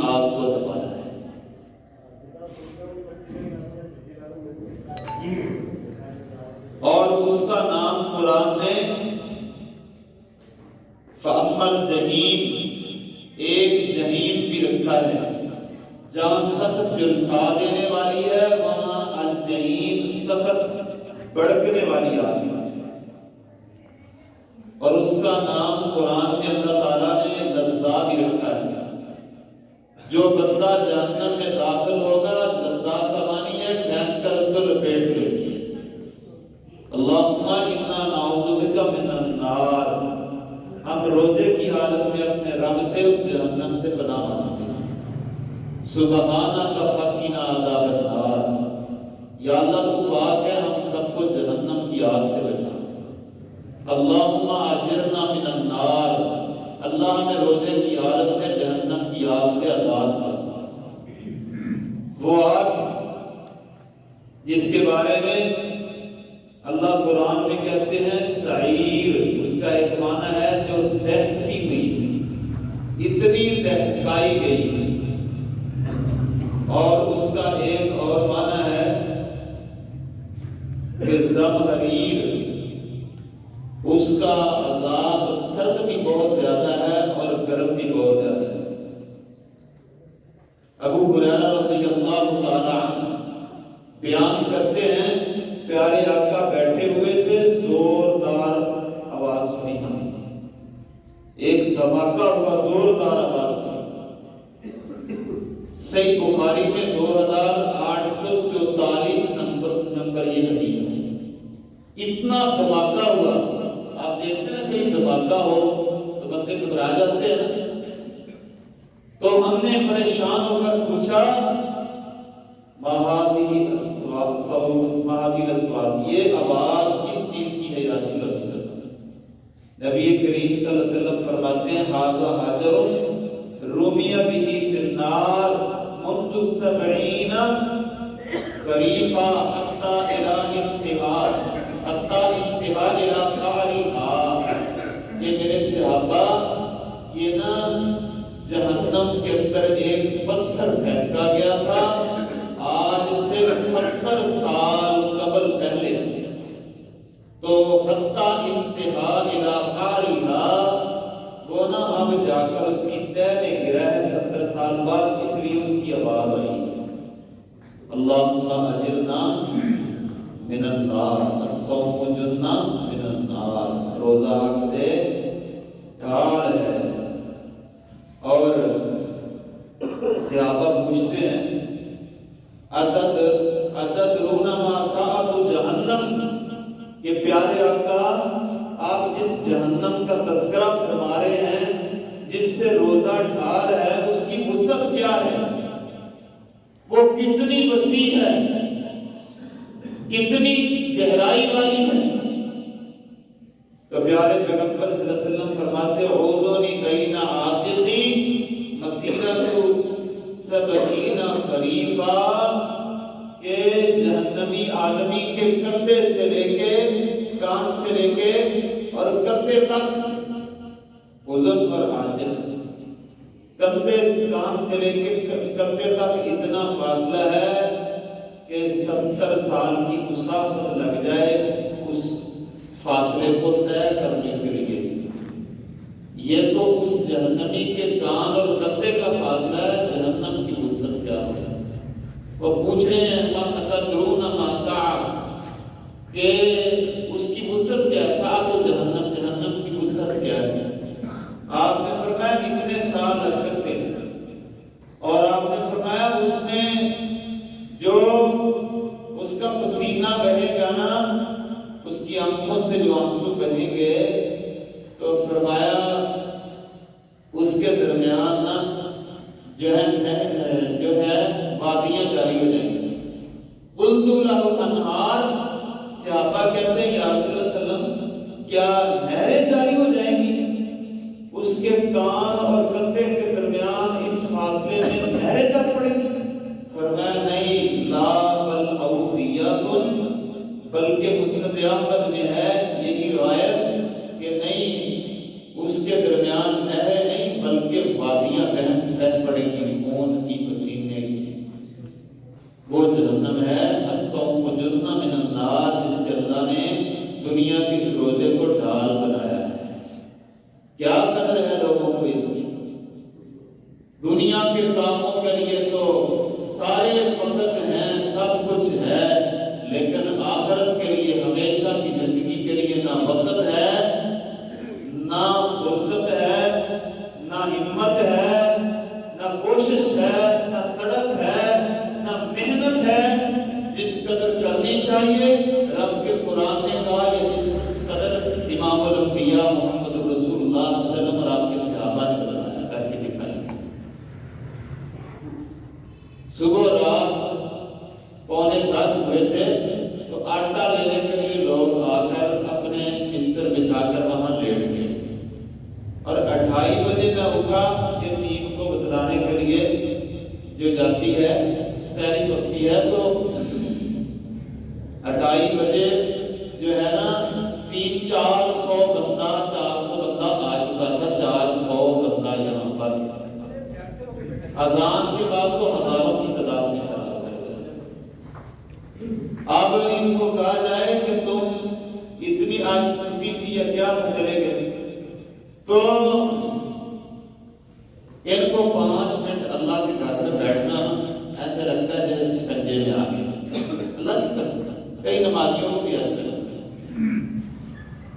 آگ کو تپایا ہے۔ اور اس کا نام قرآن نے فَأَمَّا الْجَحِيمَ، ایک جہیم بھی رکھا ہے، جہاں سخت جلسا دینے والی ہے، وہاں الجحیم سخت بڑکنے والی آگ ہے۔ اور اس کا نام قرآن میں اللہ تعالیٰ نے لظہ بھی رکھا ہے۔ جو بندہ جہنم میں داخل ہوگا، لظہ کا معنی ہے کھینچ کر اس کو لپیٹ لے گی۔ اللہم انا نعوذ بک من النار، ہم روزے کی حالت میں اپنے رب سے اس جہنم سے پناہ مانگتے ہیں۔ سبحانک فقنا عذاب النار، یا اللہ تو پاک ہے، ہم سب کو جہنم کی آگ سے بچا۔ اللہم اجرنا من النار، اللہ ہمیں روزے کی حالت میں جہنم کی آگ سے آزاد فرما۔ وہ آگ جس کے بارے میں اللہ قرآن میں کہتے ہیں سعیر، اس کا ایک معنی ہے جو دہکتی ہوئی ہے، اتنی دہکائی گئی ہے۔ اور اس کا ایک اور معنی ہے کہ زمہریر، اس کا عذاب سرد بھی بہت زیادہ ہے اور گرم بھی بہت زیادہ ہے۔ ابو ہریرہ رضی اللہ تعالی عنہ بیان کرتے ہیں، پیارے آقا بیٹھے ہوئے تھے، زوردار آواز سنی ہمیں، ایک دھماکہ ہوا، زوردار آواز سنی۔ صحیح بخاری میں 2844 نمبر یہ حدیث ہے۔ اتنا دھماکہ ہوا، آپ دیکھتے ہیں کہیں دھماکہ ہو تو بندے گھبرا جاتے ہیں نا۔ تو ہم نے پریشان ہو کر پوچھا مہادی الاسوات، یہ آواز کس چیز کی ہے یا رسول اللہ؟ نبی کریم صلی اللہ علیہ وسلم فرماتے ہیں ھذا حجر رمی بہ فی النار منذ 70 خریفا حتی الی انتہا الی قعرہا۔ یہ میرے صحابہ، یہ نا جہنم کے اندر ایک پتھر پھینکا گیا تھا آج سے 70 سال قبل پہلے، تو حتی انتہا الی قعرہا، وہ نا اب جا کر اس کی تہ میں گرا ہے 70 سال بعد، اس لیے اس کی آواز آئی۔ اللہم اجرنا من النار، الصوم جنہ من النار، روزہ آگ سے ڈھال ہے۔ اور صحابہ پوچھتے ہیں اتدرون ما ساعۃ جہنم، کہ پیارے آقا آپ جس جہنم کا تذکرہ فرما رہے ہیں، جس سے روزہ ڈھال ہے، اس کی وسعت کیا ہے؟ وہ کتنی وسیع ہے، کتنی گہرائی والی ہے؟ تو پیارے پیغمبر صلی اللہ علیہ وسلم فرماتے عوذنی بین عاتقی مسیرۃ 70 خریفا، کہ جہنمی آدمی کے کندھے سے لے کے، کان سے لے کے اور کندھے تک، اذن اور عاتق، کندھے کان سے لے کے کندھے تک اتنا فاصلہ ہے کہ 70 سال کی مسافت لگ جائے اس فاصلے کو طے کرنے کے لیے۔ یہ تو اس جہنمی کے کان اور کندھے کا فاصلہ ہے، جہنم کی وسعت کیا ہے؟ وہ پوچھ رہے ہیں اتدرون ما ساعۃ، کہ اس کی وسعت کیا ہے؟ ساعۃ جہنم کی وسعت کیا ہے؟ آپ نے فرمایا اتنے سال لگ سکتے ہیں۔ اور آپ نے فرمایا اس میں جو اس کا پسینہ بہے گا نا، اس کی آنکھوں سے جو آنسو بہیں گے، تو فرمایا اس کے درمیان نا جو ہے وادیاں جاری ہو جائیں گی۔ قلت لہ انہار، صحابہ کہتے ہیں یا رسول اللہ صلی اللہ علیہ وسلم کیا نہریں جاری ہو جائیں گی؟ اس کے کان اور کندھے کے درمیان اس فاصلے میں نہریں چل پڑیں گی؟ فرمایا نہیں، لا بل اودیۃ، بلکہ مسند احمد میں ہے یہی روایت کہ نہیں، اس کے درمیان نہریں نہیں بلکہ وادیاں بہن پڑیں گی، دنیا کے اس روزے کو ڈھال بنایا ہے. کیا قدر ہے لوگوں کو اس کی. دنیا کے کاموں کے لیے تو سارے وقت ہیں، سب کچھ ہے، لیکن آخرت کے لیے، ہمیشہ کی زندگی کے لیے نہ وقت ہے، نہ فرصت ہے، نہ ہمت ہے، نہ کوشش ہے، نہ تڑپ ہے، نہ محنت ہے. جس قدر کرنی چاہیے رب کے قرآن نے کہا، یا جس قدر امام الانبیاء محمد رسول اللہ صلی اللہ علیہ وسلم اور آپ کے صحابہ نے بتایا، کر کے دکھائی. صبح رات 9:45 ہوئے تھے تو آٹا لینے کے لیے لوگ آ کر اپنے بستر بچھا کر وہاں لیٹ گئے، اور 2:30 بجے میں اٹھا کہ ٹیم کو بتلانے کے لیے جو جاتی ہے سحری پکتی ہے، تو 2:30 بجے جو ہے نا 400 بندہ آ چکا تھا. 400 بندہ یہاں پر. اذان کے بعد تو ہزاروں کی تعداد میں تلاش کرتے. اب ان کو کہا جائے کہ تم اتنی آج چھٹی تھی یا کیا تھا، چلے گئے، تو ان کو 5 منٹ اللہ کے گھر میں بیٹھنا ایسے لگتا ہے جیسے شکنجے میں آ گئے. اللہ کی قسم، کئی نمازیوں کو بھی ایسے لگتا ہے.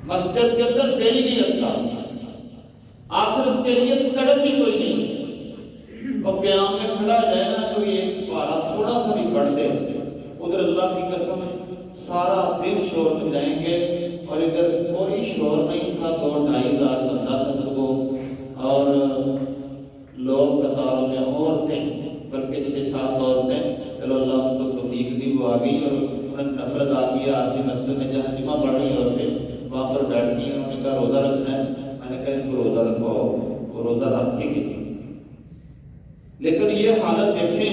مسجد کے اندر دل ہی نہیں لگتا، آخرت کے لیے تڑپ بھی کوئی نہیں. اور قیام میں کھڑا جائے نا تو یہ پارا تھوڑا سا بھی پڑھ دے، ادھر اللہ کی قسم سارا دن شور مچائیں گے، اور ادھر کوئی شور نہیں تھا. 2-2.5 ہزار بندہ تھا صبح، اور لوگ قطاروں میں، عورتیں بلکہ 6-7 عورتیں، چلو اللہ ان کو توفیق دی، وہ آ گئی اور انہوں نے نفرت آ گئی آرزی مسجد میں جہاں جمعہ پڑھ رہی عورتیں وہاں پر بیٹھ گئی. انہوں نے کہا روزہ رکھنا ہے. میں نے کہا ان کو روزہ رکھواؤ، وہ روزہ رکھ کے گئی. لیکن یہ حالت دیکھیں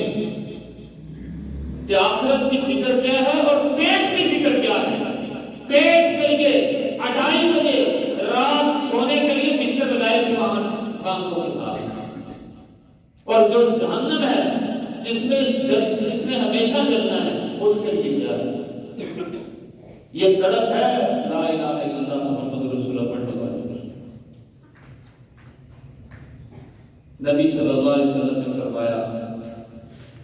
کہ آخرت کی فکر کیا ہے اور پیٹ کی فکر کیا ہے. پیٹ کے لیے 2:30 بجے رات سونے کے لیے بستر لگائے تھے وہاں بانسوں کے ساتھ. اور جو جہنم ہے جس میں ہمیشہ جلنا ہے، اس کے لیے کیا ہے. یہ تڑپ ہے لا الہ الا اللہ محمد رسول اللہ پڑھنے والوں کی. نبی صلی اللہ علیہ وسلم نے فرمایا،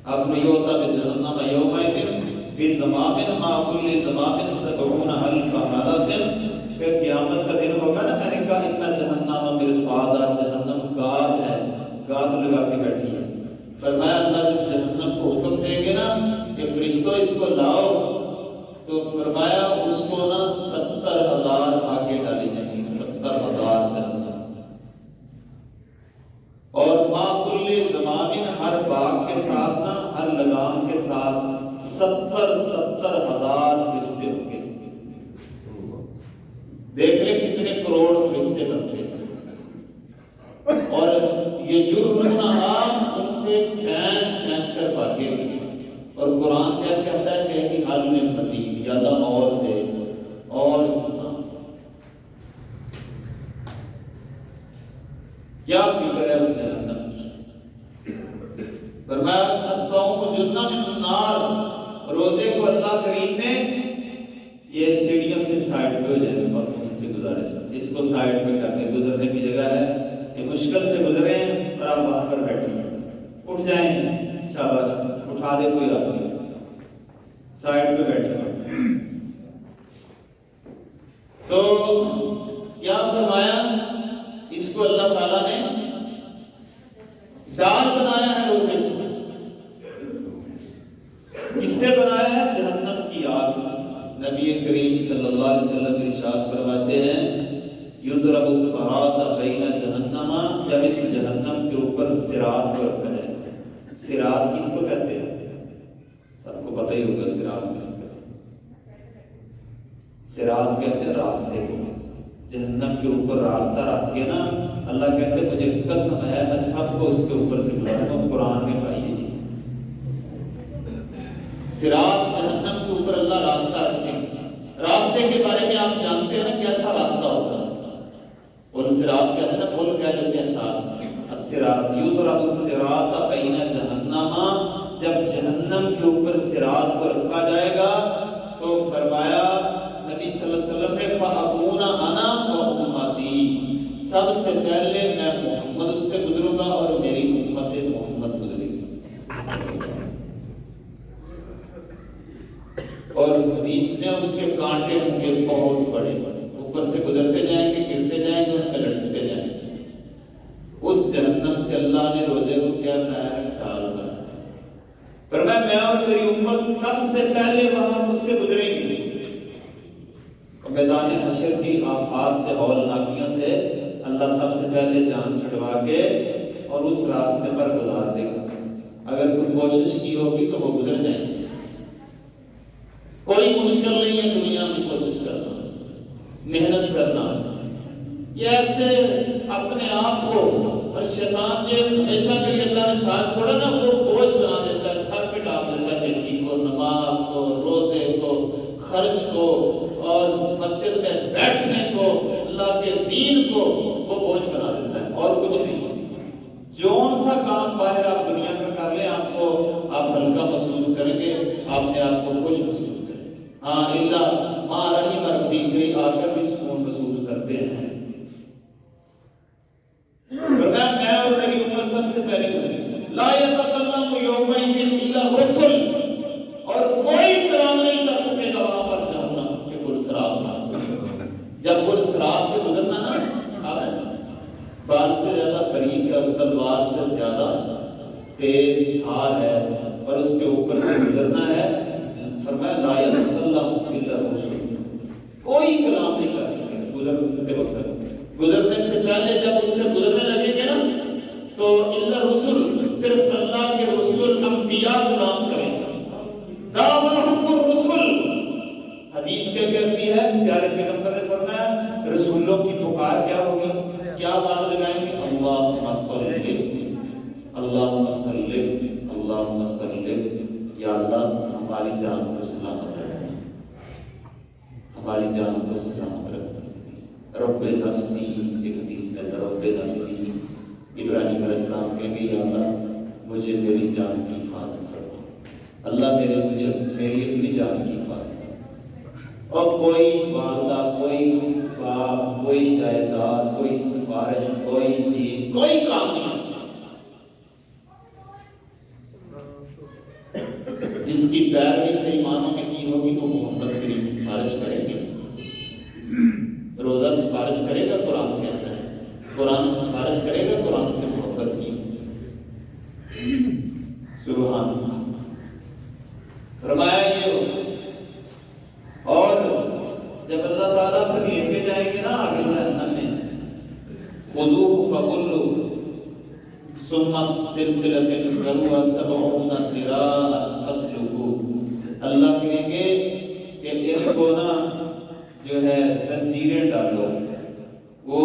اب نیوتا بجہنم یومئذ بزمام ما کل زمام 70,000 ملک. پھر قیامت کا دن ہوگا نا، میں نے کہا اتنا جہنم میرے سوادہ، جہنم گاد ہے، گاد لگا کے بیٹھی ہے. فرمایا اللہ جب جہنم کو حکم دیں گے نا کہ فرشتوں اس کو لاؤ، تو فرمایا اس کو نا 70,000 آگے ڈالی جائیں گی. 70,000 جہنم. اور ما کل زمامن، ہر باغ کے ساتھ نا، ہر لگام کے ساتھ 70,000 فرشتے ہوں گے. دیکھ لیں کتنے کروڑ فرشتے بنتے ہیں. اور یہ جرم ان سے کھینچ کر بھاگے گی. اور قرآن کیا کہتا ہے کہ حل میں مزید، یا اللہ اور دے اور انسان. کیا فکر ہے اس جہنم کی. فرمایا الصوم جنہ من النار، روزے کو اللہ کریم نے، یہ سیڑھیوں سے سائڈ پہ ہو جائے، ان سے گزارش اس کو سائڈ پہ کر کے گزرنے کی جگہ ہے. یہ مشکل سے گزرے ہیں اور آپ وہاں پر بیٹھے ہیں، اٹھ جائیں، شاباش، اٹھا دے کوئی آدمی، سائڈ پہ بیٹھے ہیں. تو کیا فرمایا، اس کو اللہ تعالیٰ نے ڈال بنایا ہے روزے کو. کس سے بنایا ہے؟ جہنم کی آگ سے. نبی کریم صلی اللہ علیہ وسلم ارشاد فرماتے ہیں یضرب الصراط بین جہنم، جب اس جہنم کے اوپر صراط کو رکھا جائے. صراط کس کو کہتے ہیں؟ سب کو پتہ ہی ہوگا صراط کس کو کہتے ہیں. صراط کہتے ہیں راستے کو. جہنم کے اوپر راستہ رکھ کے نا، اللہ کہتے ہیں مجھے قسم ہے میں سب کو اس کے اوپر سے گزاروں گا. قرآن میں پائیے جی، صراط جہنم کے اوپر اللہ راستہ رکھے گا. راستے کے بارے میں آپ جانتے ہیں نا کیسا راستہ ہوگا. پل صراط کہتے ہیں نا، پل کہہ دیتے ہیں ساتھ. الصراط یضرب الصراط بین جہنم، جب جہنم کے اوپر صراط کو رکھا جائے گا تو فرمایا نبی صلی اللہ علیہ وسلم نے فَأَبُونَ أَنَا وَأُمَّتِي، سب سے پہلے میں محمد اس سے گزروں گا اور میری امت محمد گزرے گی. اور حدیث میں اس کے کانٹے ہوں گے بہت بڑے بڑے، اوپر سے گزرتے جائیں گے، گرتے جائیں گے، اس پہ لٹکتے جائیں گے. اس جہنم سے اللہ نے روزے کو کیا بنایا ہے؟ ڈال بنایا. فرمایا میں اور میری امت سب سے پہلے وہاں مجھ سے گزریں گی. میدان حشر کی آفات سے، ہولناکیوں سے اللہ سب سے پہلے جان چھڑوا کے اور اس راستے پر گزار دے گا. اگر کوئی کوشش کی ہوگی تو وہ گزر جائیں گے. کوئی مشکل نہیں ہے دنیا میں کوشش کرنا، محنت کرنا. یہ ایسے اپنے آپ کو، اور شیطان جو ہمیشہ کے لیے اللہ نے ساتھ چھوڑا نا، وہ بوجھ بنا دیتا ہے، سر پہ ڈال دیتا ہے نیکی کو، نماز کو، روزے کو، خرچ کو، اور مسجد میں بیٹھنے کو، اللہ کے دین کو وہ بوجھ بنا دیتا ہے، اور کچھ نہیں. جون سا کام باہر آپ دنیا کا کر لیں، آپ ہلکا محسوس کریں گے، آپ نے آپ کو خوش محسوس کریں گے. ہاں اللہ ماں رحیم ربی گئی آ کر بھی سکون محسوس کرتے ہیں. میں اور میری امت سب سے پہلے گزری. لا یتکلم یومئذ الا الرسل، اور کوئی کلام نہیں کر سکے گا وہاں پر جہنم کے پل صراط پر. جب پل صراط سے گزرنا نا، بال سے زیادہ قریب ہے اور تلوار سے زیادہ تیز دھار ہے، اور اس کے اوپر سے گزرنا ہے. فرمایا لا یتکلم الا الرسل، کوئی کلام نہیں کر سکے گزرتے وقت. گزرنے سے پہلے جب اس سے گزرنے لگیں گے نا تو الا رسول، صرف اللہ کے رسول انبیاء کلام کریں گے. دعواہم الرسل، حدیث کیا کہتی ہے؟ پیارے پیغمبر نے فرمایا رسولوں کی پکار کیا ہوگی؟ کیا بات لگائیں گے؟ اللہم صلی، اللہم صلی، اللہم صلی. یا اللہ ہماری جان کو سلامت رکھ، ہماری جان کو سلامت رکھ. رب نفسی، ایک حدیث میں رب نفسی، ابراہیم علیہ السلام کہیں گے یا اللہ مجھے میری جان کی حفاظت فرما، اللہ میری اپنی جان کی حفاظت فرما. اور کوئی والدہ، کوئی باپ، کوئی جائیداد، کوئی سفارش، کوئی چیز، کوئی کام نہیں جس کی پیروی سے ایمانوں میں کی ہوگی وہ محمد کریم سفارش کریں گے. روزہ سفارش کرے گا، قرآن کہتا ہے، قرآن سفارش کرے گا قرآن سے محبت کی. سبحان اللہ. فرمایا یہ ہوگا. اور جب اللہ تعالیٰ پھر لیتے جائیں گے نا آگے جہنم میں، خذوہ فغلوہ ثم سلسلۃ ذرعها 70 ذراعا فاسلکوہ. اللہ کہیں گے کہ ان کو نا جو ہے زنجیریں ڈالو. وہ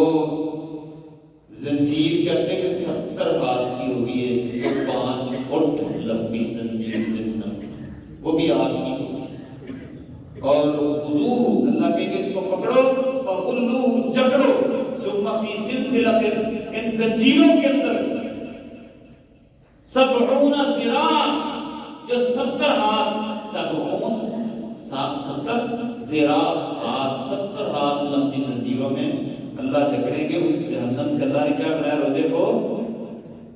زنجیر کہتے ہیں کہ 70 ہاتھ کی ہوگی، 105 فٹ لمبی زنجیر جہنم، وہ بھی آگ کی ہوگی. اور خذوہ، اللہ کہیں گے اس کو پکڑو، فغلوہ، جکڑو، ثم فی سلسلۃ، ان زنجیروں کے اندر 70 ذراع، جو 70 ہاتھ، 70 ذراع ہاتھ، 70 ہاتھ لمبی زنجیروں میں اللہ جکڑیں گے. اس جہنم سے اللہ نے کیا بنایا؟ روزے کو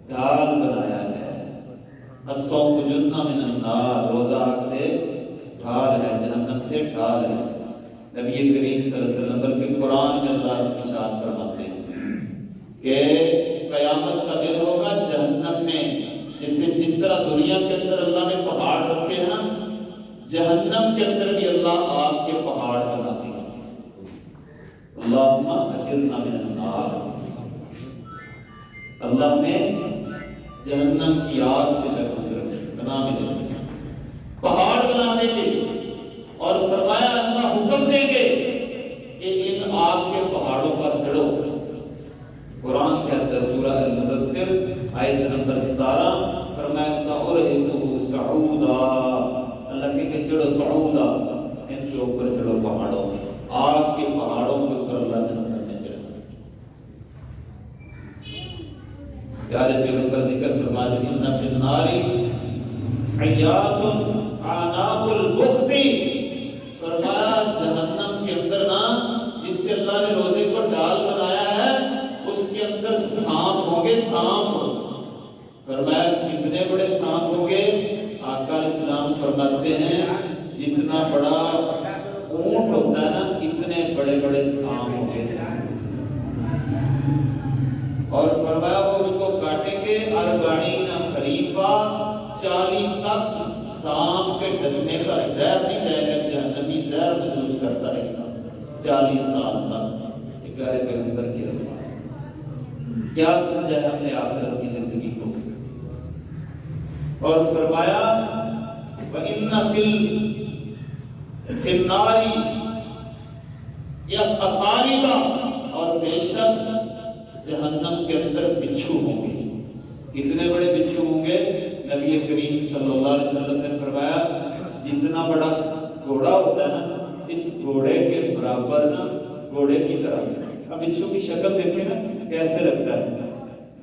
ڈھال بنایا ہے. الصوم جنہ من النار، روزہ آگ سے ڈھال ہے، جہنم سے ڈھال ہے. نبی کریم صلی اللہ علیہ وسلم بلکہ قرآن میں اللہ ارشاد فرماتے ہیں کہ قیامت کا دن ہوگا جہنم میں جس طرح دنیا کے اندر اللہ نے پہاڑ رکھے ہیں نا، جہنم کے اندر بھی اللہ آگ کے پہاڑ بنا دے گا. اللہم اجرنا من النار، اللہ نے جہنم کی آگ سے محفوظ بنا دے گا، پہاڑ بنا دیں گے. اور فرمایا اللہ حکم دیں گے کہ ان آگ کے پہاڑوں پر چڑھو. قرآن کہتا ہے سورہ المدثر آیت نمبر 17، فرمایا سأرہقہ صعودا، اللہ کہے کہ چڑھو صعودا، ان کے اوپر چڑھو پہاڑوں میں، آگ کے پہاڑوں کے اوپر اللہ جہنم میں چڑھا. پیارے پیغمبر ذکر فرماتے ہیں ان فی النار حیات اعناق البخت، فرمایا جہنم کے اندر کتنے بڑے سانپ ہوں گے؟ آقا علیہ السلام فرماتے ہیں جتنا بڑا اونٹ ہوتا ہے نا اتنے بڑے بڑے سانپ ہوں گے. اور فرمایا وہ اس کو کاٹیں گے 40 خریفہ، 40 تک سانپ کے ڈسنے کا زہر نہیں جائے گا، جہنمی زہر محسوس کرتا رہے گا 40 سال تک. پیارے پیغمبر کی الفاظ کیا سمجھا ہے ہم نے آخرت کی زندگی کو. اور فرمایا وَإِنَّ فِي النَّارِ يَقْطَارِبَ، اور بے شک جہنم کے اندر بچھو ہوں گے. کتنے بڑے بچھو ہوں گے؟ نبی کریم صلی اللہ علیہ وسلم نے فرمایا جتنا بڑا گھوڑا ہوتا ہے نا اس گھوڑے کے برابر نا گھوڑے کی طرح. اب بچھو کی شکل دیکھیں نا کیسے لگتا ہے.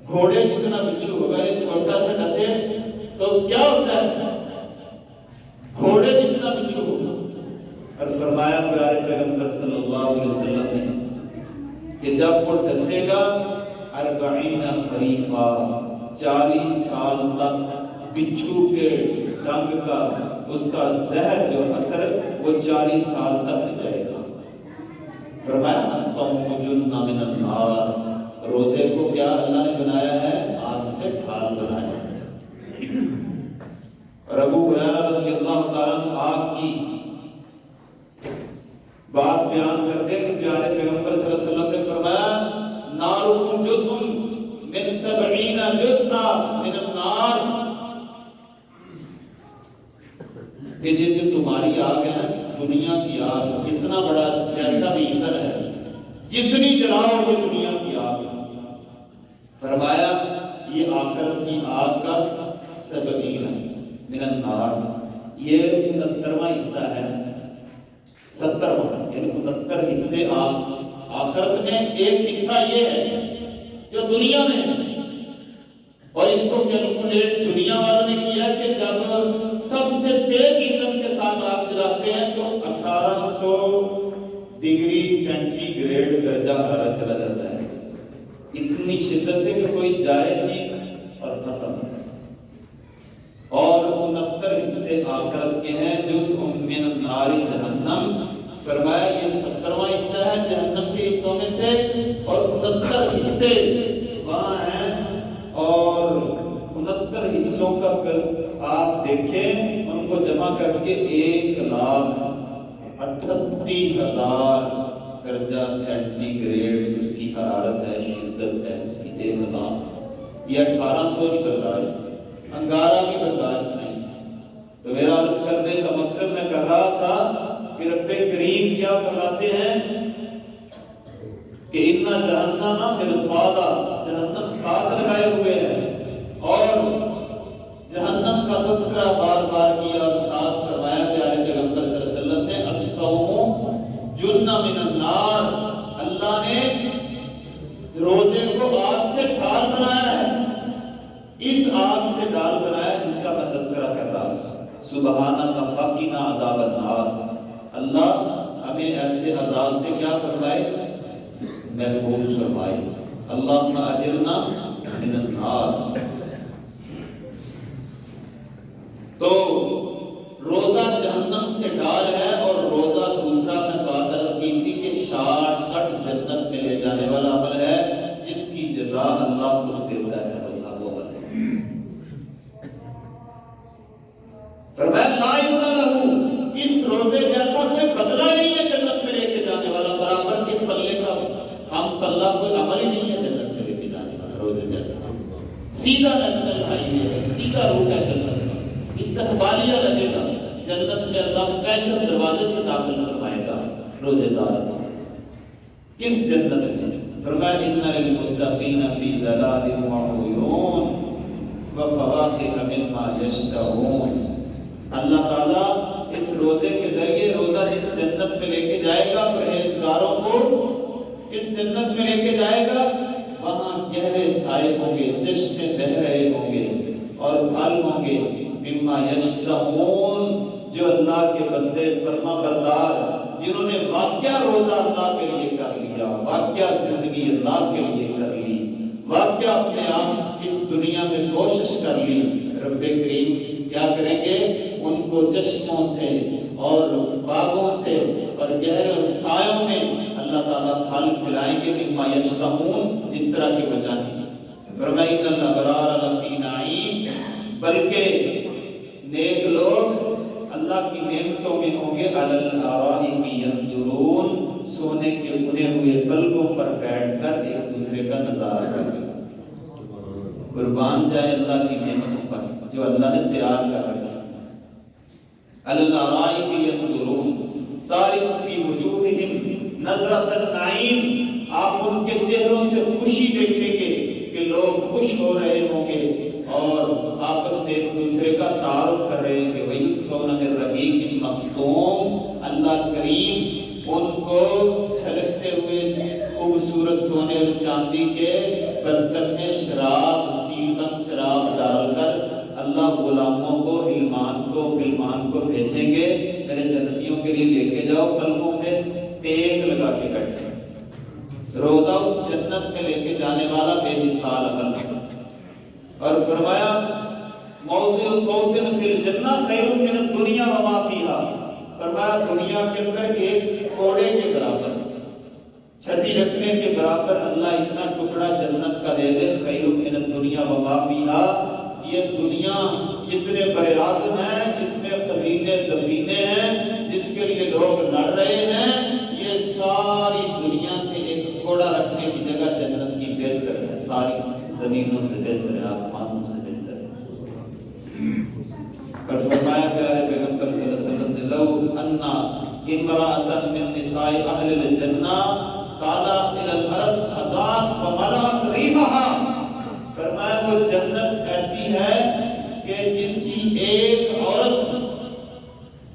گھوڑے جتنا بچھو ہوگا، یہ چھوٹا سا ڈسے تو کیا ہوتا ہے؟ گھوڑے جتنا بچھو ہوگا. اور فرمایا پیارے پیغمبر صلی اللہ علیہ وسلم نے کہ جب وہ ڈسے گا 40 خریفہ، 40 سال تک بچھو کے ڈنگ کا اس کا زہر جو اثر وہ 40 سال تک نہیں جائے گا. فرمایا الصوم جنہ من النار، روزے کو کیا اللہ نے بنایا ہے؟ آگ سے ڈھال بنایا ہے. اور ابو ہریرہ رضی اللہ تعالیٰ عنہ آگ کی بات بیان کرتے کہ پیارے پیغمبر صلی اللہ علیہ وسلم نے فرمایا نارکم جزء من 70 جزءا من النار، کہ جو تمہاری آگ ہے دنیا کی آگ جتنا بڑا جیسا بھی ایندھن ہے جتنی جلاؤ گے دنیا کی آگ. فرمایا یہ آخرت کی آگ کا 70 من النار، یہ 69واں حصہ ہے. 70واں یعنی 69 حصے آخرت میں. ایک حصہ یہ ہے جو دنیا میں ہے، اور اس کو کیلکولیٹ دنیا والوں نے کیا کہ جب سب سے تیز ایندھن کے ساتھ آگ جلاتے ہیں تو 1800 ڈگری سینٹی گریڈ درجہ حرارت چلا جاتا ہے. اتنی شدت سے کہ کوئی جائے چیز اور ختم. اور 69 حصے آخرت کے ہیں جزء من النار جہنم. فرمایا یہ 70واں حصہ ہے جہنم کے حصوں میں سے، اور 69 حصے وہاں ہیں. اور 69 حصوں کا آپ دیکھیں ان کو جمع کر کے 1,38,000 درجہ سینٹی گریڈ اس کی حرارت ہے، شدت ہے اس کی 1,00,000. یہ 1800 کی برداشت، انگارہ کی برداشت نہیں. تو میرا عرض کرنے کا مقصد میں کر رہا تھا کہ رب کریم کیا فرماتے ہیں کہ اِنَّ جَهَنَّمَ مِرْصَادًا، جہنم کھاد لگائے ہوئے ہیں. اور جہنم کا تذکرہ بار بار کیا اور ساتھ فرمایا پیارے پیغمبر صلی اللہ علیہ وسلم نے الصوم جنہ من النار، اللہ نے روزے کو آگ سے ڈھال بنایا ہے. اس آگ سے ڈال بنایا جس کا میں تذکرہ کر رہا ہوں. سبحانک فقنا عذاب النار، اللہ ہمیں ایسے عذاب سے کیا فرمائے؟ محفوظ فرمائے. اللہم اجرنا من النار. تو روزہ جہنم سے ڈال ہے، اور روزہ دوسرا میں بات عرض کی تھی کہ شارٹ کٹ جنت میں لے جانے والا عمل ہے جس کی جزا اللہ خود دیتا ہے. روزہ وہ عمل ہے. فرمایا لا عدل لہ، اس روزے جیسا کوئی بدلہ نہیں ہے جنت میں لے کے جانے والا. برابر کے پلے کا ہم پلہ کوئی عمل ہی نہیں ہے جنت میں لے کے جانے والا روزے جیسا. سیدھا نیشنل ہائی وے ہے، سیدھا روٹ ہے جنت کا. استقبالیہ لگے گا جنت میں. اللہ اسپیشل دروازے سے داخل فرمائے گا روزے دار کو. کس جنت میں؟ فرمایا ان للمتقین فی ظلال وعیون وفواکہ مما یشتہون. اللہ تعالیٰ اس روزے کے ذریعے روزہ جس جنت میں لے کے جائے گا پرہیزگاروں کو اس جنت میں لے کے جائے گا. وہاں گہرے سائے ہوں گے، چشمے بہ رہے ہوں گے اور پھل ہوں گے مما یشتہون، جو اللہ کے بندے فرما بردار جنہوں نے واقعہ روزہ اللہ کے لیے کر لیا، واقعہ زندگی اللہ کے لیے کر لی، واقعہ اپنے آپ اس دنیا میں کوشش کر لی، رب کریم کیا کریں گے؟ ان کو چشموں سے اور باغوں سے اور گہرے سایوں میں اللہ تعالیٰ پھل کھلائیں گے، مما یشتہون، جس طرح کے وہ چاہیں گے۔ فرمایا ان الابرار لفی نعیم، بلکہ نیک لوگ اللہ کی نعمتوں میں ہوں گے، علی الارائک ینظرون، سونے کے بنے ہوئے پلکوں پر بیٹھ کر ایک دوسرے کا نظارہ کر رہے ہیں۔ قربان جائے اللہ کی نعمتوں پر جو اللہ نے تیار کر رکھی۔ علی الارائک ینظرون تعرف فی وجوہہم نظرۃ النعیم، آپ ان کے چہروں سے خوشی دیکھیں گے کہ لوگ خوش ہو رہے ہوں گے اور آپس میں ایک دوسرے کا تعارف کر رہے ہیں کہ وَيُسْقَوْنَ مِن رَّحِیقٍ مَخْتُوم، اللہ کریم ان کو چھلکتے ہوئے خوبصورت سونے اور چاندی کے برتن میں شراب، سیغت شراب ڈال کر اللہ غلاموں کو غلمان کو بھیجیں گے، میرے جنتیوں کے لیے لے کے جاؤ، قلبوں میں پیک لگا کے بیٹھے۔ روزہ اس جنت میں لے کے جانے والا بے مثال عمل ہے۔ اور فرمایا موضع صوت فی الجنہ خیر من الدنیا وما فیہا، فرمایا دنیا کے اندر ایک کوڑے کے برابر، چھٹی رکھنے کے برابر اللہ اتنا ٹکڑا جنت کا دے دے، خیر من الدنیا وما فیہا، یہ دنیا جتنے بر اعظم ہیں، جس میں خزینے دفینے ہیں، جس کے لیے لوگ لڑ رہے ہیں، یہ ساری دنیا سے ایک کوڑا رکھنے کی جگہ جنت کی بہتر ہے، ساری زمینوں سے بہتر ہے، آسمانوں سے بہتر ہے۔ اور فرمایا پیارے پیغمبر صلی اللہ علیہ وسلم نے لو انا امرأة من نساء اہل الجنہ طالعت الی الارض ازاد وملأت ریحها، فرمایا وہ جنت ایسی ہے کہ جس کی ایک عورت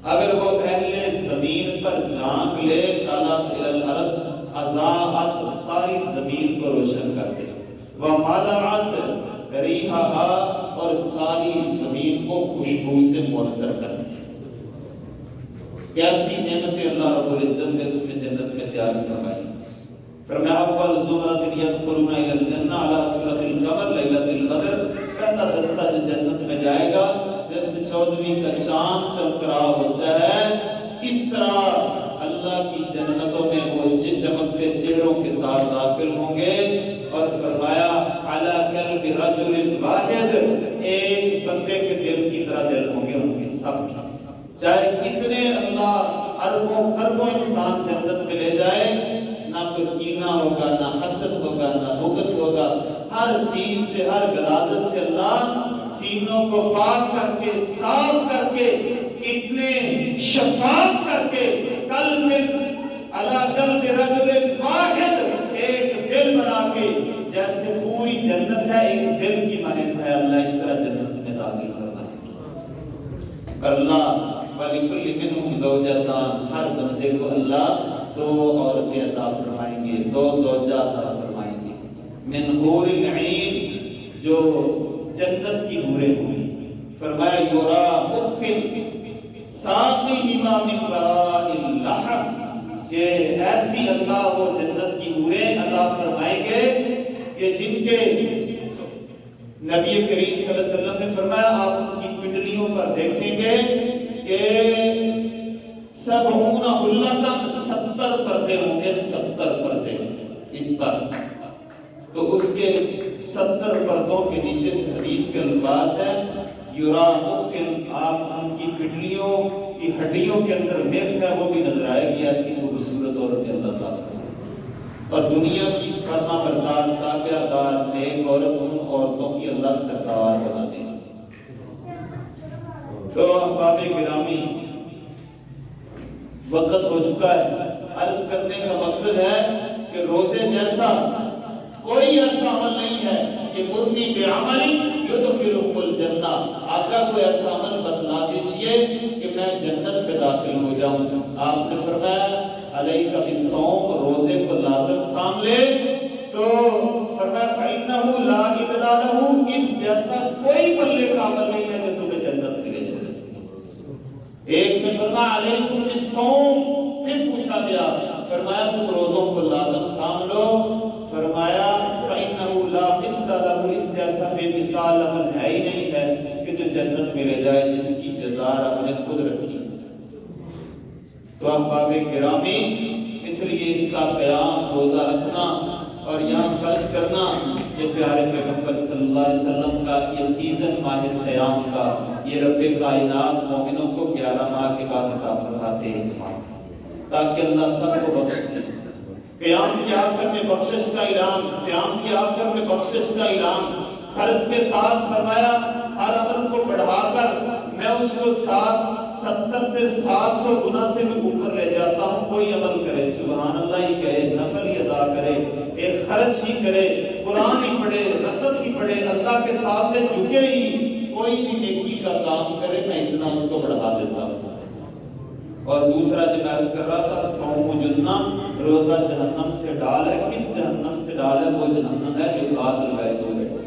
اگر وہ اہل زمین پر جھانک لے، طالعت الی الارض اضاءت، ساری زمین کو روشن کر دے، وملأت ریحها، اور ساری زمین کو خوشبو سے معطر کر دے۔ کیسی نعمتیں اللہ رب العزت نے اس میں جنت میں تیار فرمائی۔ فرمایا اول زمرۃ یدخلون الی الجنہ علی صورۃ القمر لیلۃ البدر، پہلا دستہ جو جنت میں جائے گا جیسے 14ویں کا چاند چمک رہا ہوتا ہے، اس طرح اللہ کی جنتوں میں وہ چمکتے چہروں کے ساتھ داخل ہوں گے۔ اور فرمایا علی قلب رجل واحد، ایک بندے کے دل کی طرح دل ہوں گے ان کے سب، چاہے کتنے اللہ اربوں خربوں انسان جنت میں لے جائے، نہ کوئی کینہ ہوگا، نہ حسد ہوگا، نہ بغض ہوگا، ہر چیز سے، ہر غلاظت سے اللہ سینوں کو پاک کر کے، صاف کر کے، اتنے شفاف کر کے، قلب علی قلب رجل واحد، ایک دل بنا کے، جیسے پوری جنت ہے ایک دل کی مانند ہے، اللہ اس طرح جنت میں داخل کرنا ہے۔ اور اللہ وَلِكُلِّ مِنْهُمْ زَوْجَتَانِ، ہر بندے کو اللہ دو عورتیں عطا فرمائیں گے، دو زوجہ عطا فرمائیں گے، من حور العین، جو جنت کی حوریں ہوں گی۔ فرمایا یورا مخفن ساقیہما من وراء اللحم، کہ ایسی اللہ وہ جنت کی حوریں عطا فرمائیں گے کہ جن کے نبی کریم صلی اللہ علیہ وسلم نے فرمایا آپ ان کی پنڈلیوں پر دیکھیں گے کہ 70 حلتاً 70 پردے ہوں گے، 70 پردے اس پر، تو اس کے 70 پردوں کے نیچے سے حدیث کے الفاظ ہیں یورا ممکن، آپ ان کی پنڈلیوں کی ہڈیوں کے اندر میخ ہے وہ بھی نظر آئے گی، ایسی خوبصورت عورت اللہ تعالیٰ، اور دنیا کی فرما بردار تابع دار نیک عورت ان عورتوں کی اللہ سرکار بنا دے۔ تو احباب گرامی وقت ہو چکا ہے، عرض کرنے کا مقصد ہے کہ روزے جیسا کوئی ایسا عمل نہیں ہے کہ مرنی بعمل یدخلہم الجنہ، آقا کو ایسا عمل بتلا دیجئے کہ میں جنت میں داخل ہو جاؤں۔ آپ نے فرمایا علیک بالصوم، روزے کو لازم تھام لے، تو فرمایا فإنہ لا ادلا لہ، اس جیسا کوئی پلے کا عمل نہیں ہے جو تمہیں جنت میں لے چلے۔ ایک نے فرمایا علیکم بالصوم، پھر پوچھا گیا، فرمایا تم روزوں کو لازم تھام لو، فرمایا فإنہ لا مثل لہ، اس جیسا بے مثال عمل ہے ہی نہیں ہے کہ جو مل جائے جس کی جزا رب نے خود رکھی۔ تو احباب گرامی، اس لیے اس کا قیام، روزہ رکھنا اور یہاں خرچ کرنا، یہ پیارے پیغمبر صلی اللہ علیہ وسلم کا یہ سیزن ماہ سیام کا، یہ رب کائنات مومنوں کو 11 ماہ کے بعد عطا فرماتے ہیں تاکہ اللہ سب کو بخش دے۔ قیام کے آخر میں بخشش کا اعلان، سیام کے آخر میں بخشش کا اعلان، خرچ کے ساتھ فرمایا ہر عمل کو بڑھا کر میں اس کو 70 سے 700 گنا سے بھی اوپر لے جاتا ہوں۔ کوئی عمل کرے، سبحان اللہ ہی کہے، نفل ہی ادا کرے، ایک خرچ ہی کرے، قرآن ہی پڑھے، رکعت ہی پڑھے، اللہ کے سامنے جھکے ہی کوئی بھی نیکی کا کام کرے، میں اتنا اس کو بڑھا دیتا ہوں۔ اور دوسرا جو میں عرض کر رہا تھا، صوم جنہ، روزہ جہنم سے ڈال ہے۔ کس جہنم سے ڈال ہے؟ وہ جہنم ہے جو قاتل غیب ہو بیٹھے۔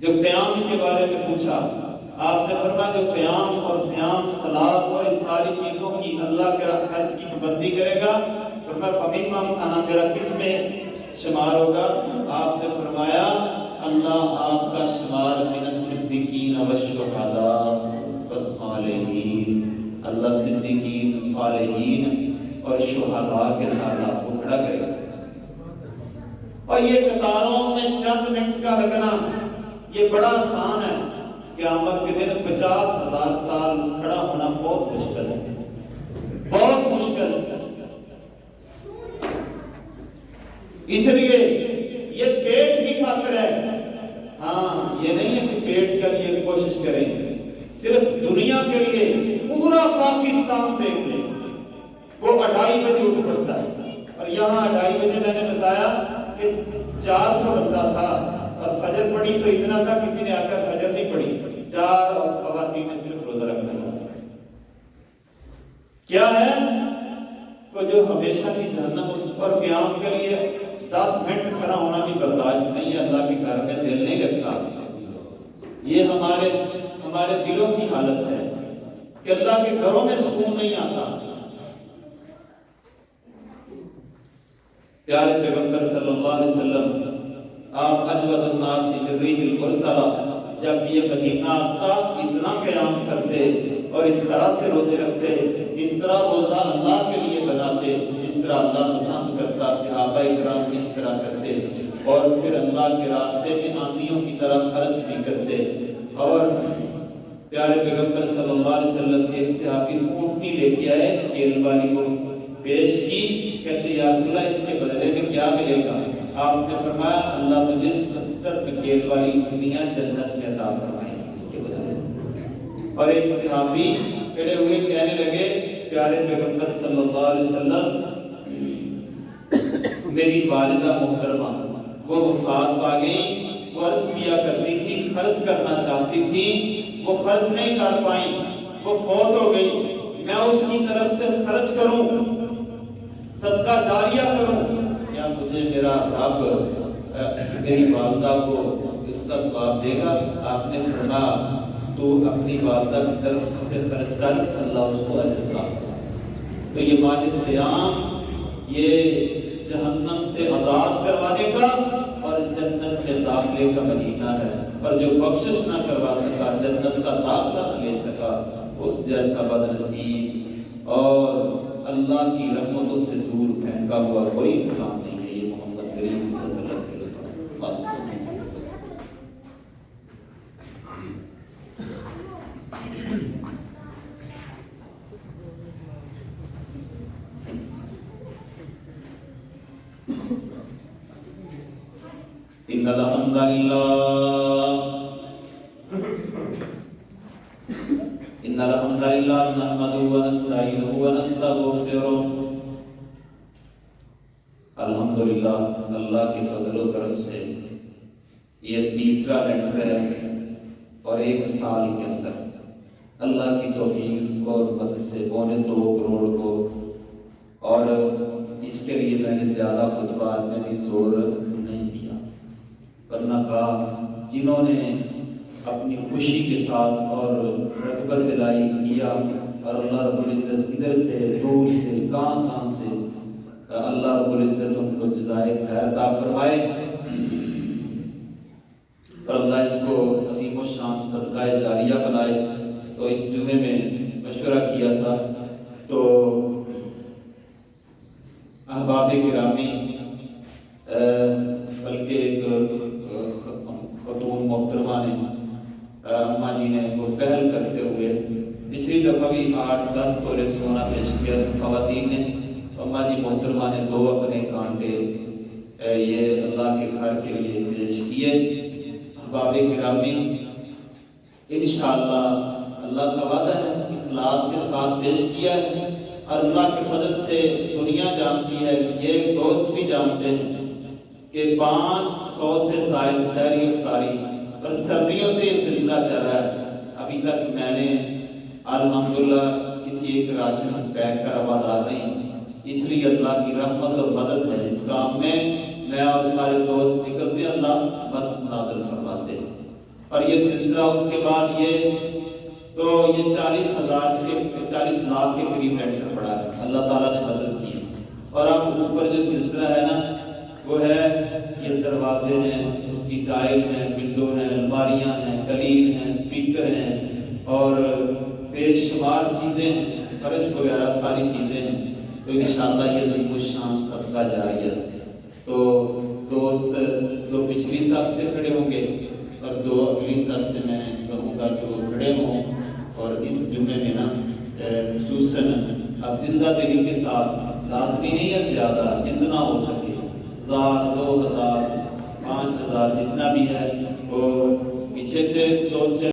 جو قیام کے بارے میں پوچھا، آپ نے فرمایا جو قیام اور صیام، صلاۃ اور اس ساری چیزوں کی اللہ کے خرچ کی پابندی کرے گا، فرمایا فَمِمَّنْ أَنَا، میرا کس میں شمار ہوگا؟ آپ نے فرمایا اللہ آپ کا شمار من الصدیقین والشہداء والصالحین، اللہ صدیقین، صالحین اور شہداء کے ساتھ آپ کو کھڑا کرے گا۔ اور یہ قطاروں میں چند منٹ کا لگنا یہ بڑا آسان ہے، قیامت کے دن 50,000 سال کھڑا ہونا بہت مشکل ہے، بہت مشکل ہے۔ اس لیے یہ پیٹ کی خاطر ہے، ہاں یہ نہیں ہے کہ پیٹ کے لیے کوشش کریں، صرف دنیا کے لیے پورا پاکستان دیکھ لیں، وہ 2:30 بجے اٹھ پڑتا ہے، اور یہاں 2:30 بجے میں نے بتایا کہ 400 بندہ تھا، اور فجر پڑھی تو اتنا تھا کسی نے آ کر فجر نہیں پڑھی، 4 اور خواتین نے صرف روزہ رکھا تھا۔ کیا ہے وہ جو ہمیشہ کی جہنم، اس پر قیام کے لیے 10 منٹ کھڑا ہونا بھی برداشت نہیں ہے، اللہ کے گھر میں دل نہیں لگتا۔ یہ ہمارے دلوں کی حالت ہے کہ اللہ کے گھروں میں سکون نہیں آتا۔ پیارے پیغمبر صلی اللہ علیہ وسلم، آپ اجود الناس بالریح المرسلہ، جب یہ مہینہ آتا اتنا قیام کرتے اور اس طرح سے روزے رکھتے، اس طرح روزہ اللہ کے لیے بناتے جس طرح اللہ پسند کرتا، صحابہ کرام بھی اس طرح کرتے، اور پھر اللہ کے راستے میں آندھیوں کی طرح خرچ بھی کرتے۔ اور پیارے پیغمبر صلی اللہ علیہ وسلم ایک صحابی اونٹنی لے کے آئے، کیل والی کو پیش کی، کہتے یا رسول اللہ اس کے بدلے میں کیا ملے گا؟ آپ نے فرمایا اللہ تجھے 70 کیل والی اونٹنیاں جنت میں عطا فرمائیں اس کے بدلے۔ اور ایک صحابی کھڑے ہوئے کہنے لگے پیارے پیغمبر صلی اللہ علیہ وسلم، میری والدہ محترمہ وہ وفات پا گئی، وہ عرض کیا کرتی تھی، خرچ کرنا چاہتی تھی، وہ خرچ نہیں کر پائیں، وہ فوت ہو گئی، میں اس کی طرف سے خرچ کروں، صدقہ جاریہ کروں، کیا مجھے میرا رب میری والدہ کو اس کا ثواب دے گا؟ آپ نے فرمایا تو اپنی والدہ کی طرف سے خرچ کر، اللہ اس کو اجر عطا۔ تو یہ ماہ سیام یہ جہنم سے آزاد کروانے کا اور جنت میں داخلے کا مہینہ ہے، اور جو بخشش نہ کروا سکا، جنت کا داخلہ نہ لے سکا، اس جیسا بد نصیب اور اللہ کی رحمتوں سے دور پھینکا ہوا کوئی انسان نہیں ہے۔ یہ محمد کریم صلی اللہ علیہ وسلم کی بات ہے۔ ان الحمد للہ نحمده ونستعینه ونستغفره۔ الحمدللہ اللہ کے فضل و کرم سے یہ تیسرا لیٹر ہے، اور 1 سال کے اندر اللہ کی توفیق اور مدد سے 2.25 کروڑ کو، اور اس کے لیے میں نے زیادہ خطبہ میں بھی زور نہیں دیا، ورنہ کہا جنہوں نے اپنی خوشی کے ساتھ اور رغبت دلائی کیا، اور اللہ رب العزت ادھر سے دور سے کہاں سے اللہ رب العزت ان کو جزائے خیر عطا فرمائے، اور اللہ اس کو عظیم و شان صدقہ صدقہ جاریہ بنائے. تو اس جمعے میں مشورہ کیا تھا تو احباب گرامی بلکہ ایک خاتون محترمہ نے اماں جی نے وہ پہل کرتے ہوئے پچھلی دفعہ بھی 8-10 تولے سونا پیش کیا خواتین نے. اماں جی محترمہ نے 2 اپنے کانٹے یہ اللہ کے گھر کے لیے پیش کیے. احباب گرامی انشاءاللہ اللہ کا وعدہ ہے اخلاص کے ساتھ پیش کیا ہے اور اللہ کے فضل سے دنیا جانتی ہے, یہ دوست بھی جانتے ہیں کہ 500 سے زائد سحری افطاری اور سردیوں سے یہ سلسلہ چل رہا ہے. ابھی تک میں نے الحمدللہ کسی ایک راشن پیک کا روادار نہیں. اس لیے اللہ کی رحمت اور مدد ہے اس کام میں اور سارے دوست نکلتے اللہ مدد نازل فرماتے ہیں. اور یہ سلسلہ اس کے بعد یہ 40,000 کے 40 لاکھ کے قریب لینٹر پڑا ہے. اللہ تعالیٰ نے مدد کی. اور اب اوپر جو سلسلہ ہے نا وہ ہے یہ دروازے ہیں, اس کی ٹائل ہیں, ونڈو ہیں, الماریاں ہیں, کلین ہیں, اسپیکر ہیں اور بے شمار چیزیں ہیں, فرش وغیرہ ساری چیزیں ہیں. تو انشاءاللہ یہ عظیم الشان صدقہ جاریہ. تو دوست 2 پچھلی صف سے کھڑے ہوں گے اور 2 اگلی صف سے میں کہوں گا کہ وہ کھڑے ہوں. اور اس جمعے میں نا خصوصاً اب زندہ دلی کے ساتھ لازمی نہیں ہے, زیادہ جتنا ہو سکے 1000 2000 5000 جتنا بھی ہے وہ پیچھے سے دوست